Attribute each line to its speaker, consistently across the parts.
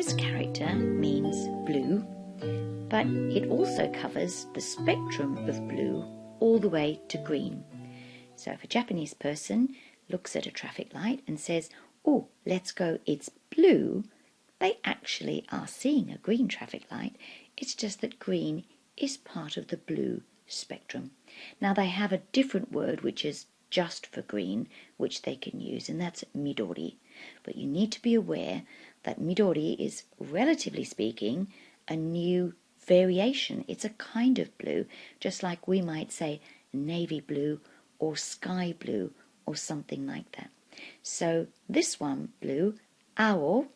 Speaker 1: This character means blue, but it also covers the spectrum of blue all the way to green. So if a Japanese person looks at a traffic light and says, "Oh, let's go, it's blue," they actually are seeing a green traffic light. It's just that green is part of the blue spectrum. Now they have a different word which is just for green, which they can use, and that's midori. But you need to be aware that midori is, relatively speaking, a new variation. It's a kind of blue, just like we might say navy blue or sky blue or something like that. So this one, blue, ao,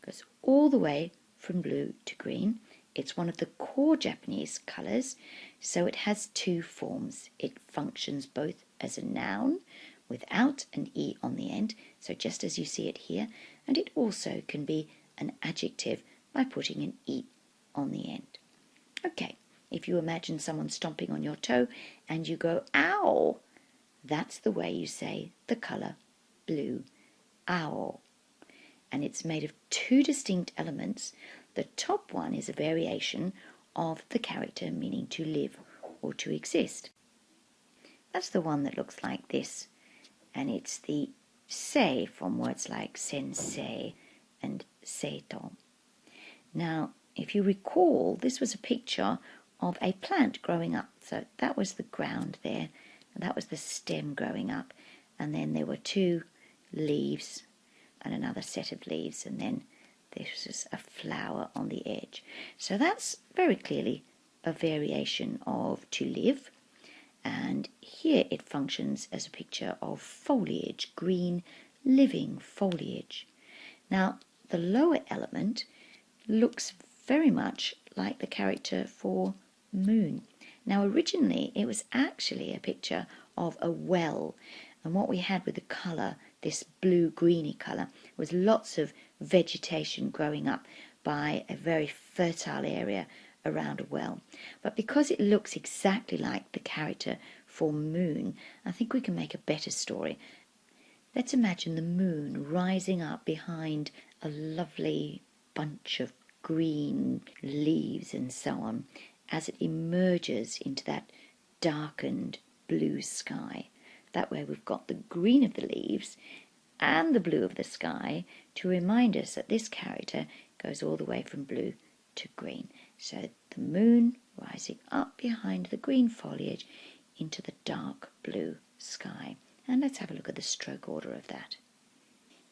Speaker 1: goes all the way from blue to green. It's one of the core Japanese colours, so it has two forms. It functions both as a noun without an E on the end, so just as you see it here, and it also can be an adjective by putting an E on the end. Okay, if you imagine someone stomping on your toe and you go, "Ow!" that's the way you say the colour blue, ao. And it's made of two distinct elements. The top one is a variation of the character meaning to live or to exist. That's the one that looks like this, and it's the sei from words like sensei and seito. Now, if you recall, this was a picture of a plant growing up. So that was the ground there, and that was the stem growing up, and then there were two leaves and another set of leaves, and then this is a flower on the edge. So that's very clearly a variation of to live, and here it functions as a picture of foliage, green living foliage. Now the lower element looks very much like the character for moon. Now originally it was actually a picture of a well, and what we had with the colour, this blue-greeny colour, was lots of vegetation growing up by a very fertile area around a well. But because it looks exactly like the character for moon, I think we can make a better story. Let's imagine the moon rising up behind a lovely bunch of green leaves and so on as it emerges into that darkened blue sky. That way we've got the green of the leaves and the blue of the sky to remind us that this character goes all the way from blue to green. So the moon rising up behind the green foliage into the dark blue sky. And let's have a look at the stroke order of that.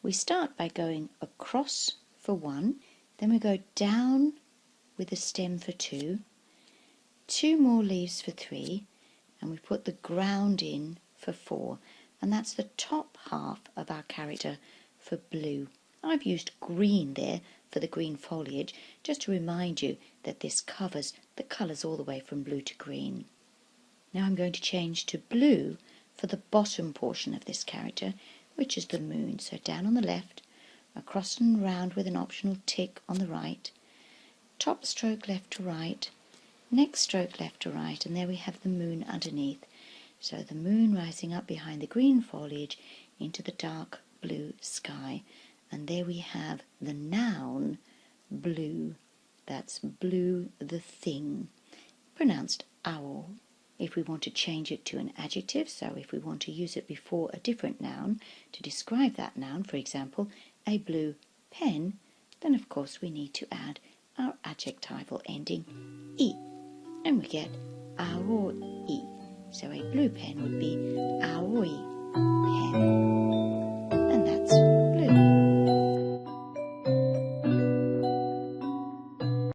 Speaker 1: We start by going across for 1, then we go down with the stem for 2, 2 more leaves for 3, and we put the ground in for 4, and that's the top half of our character for blue. I've used green there for the green foliage, just to remind you that this covers the colours all the way from blue to green. Now I'm going to change to blue for the bottom portion of this character, which is the moon. So down on the left, across and round with an optional tick on the right, top stroke left to right, next stroke left to right, and there we have the moon underneath. So the moon rising up behind the green foliage into the dark blue sky. And there we have the noun blue. That's blue the thing, pronounced owl. If we want to change it to an adjective, so if we want to use it before a different noun to describe that noun, for example, a blue pen, then of course we need to add our adjectival ending "i", and we get aoi. So a blue pen would be aoi pen.